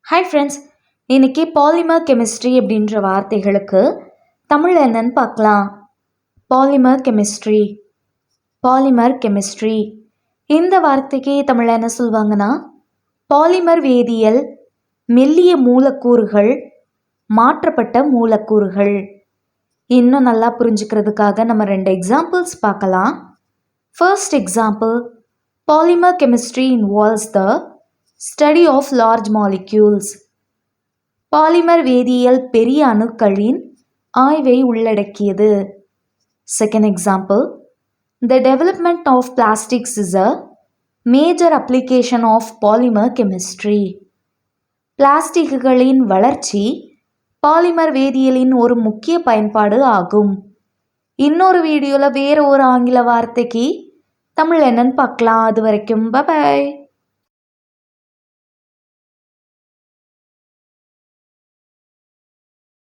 Hi friends, இன்னைக்கு polymer chemistry அப்படின்ற வார்த்தைகளுக்கு தமிழ் என்னன்னு பார்க்கலாம். Polymer chemistry. இந்த வார்த்தைக்கு தமிழ் என்ன சொல்லுவாங்கன்னா, பாலிமர் வேதியியல், மெல்லிய மூலக்கூறுகள், மாற்றப்பட்ட மூலக்கூறுகள். இன்னும் நல்லா புரிஞ்சுக்கிறதுக்காக நம்ம 2 எக்ஸாம்பிள்ஸ் பார்க்கலாம். First example, polymer chemistry involves the study of large molecules. Polymer வேதியியல் பெரிய அணுக்களின் ஆய்வை உள்ளடக்கியது. Second example, the development of plastics is a major application of polymer chemistry. பிளாஸ்டிக்குகளின் வளர்ச்சி பாலிமர் வேதியியலின் ஒரு முக்கிய பயன்பாடு ஆகும். இன்னொரு வீடியோவில் வேறு ஒரு ஆங்கில வார்த்தைக்கு தமிழ் என்னன்னு பார்க்கலாம். அது வரைக்கும் பை.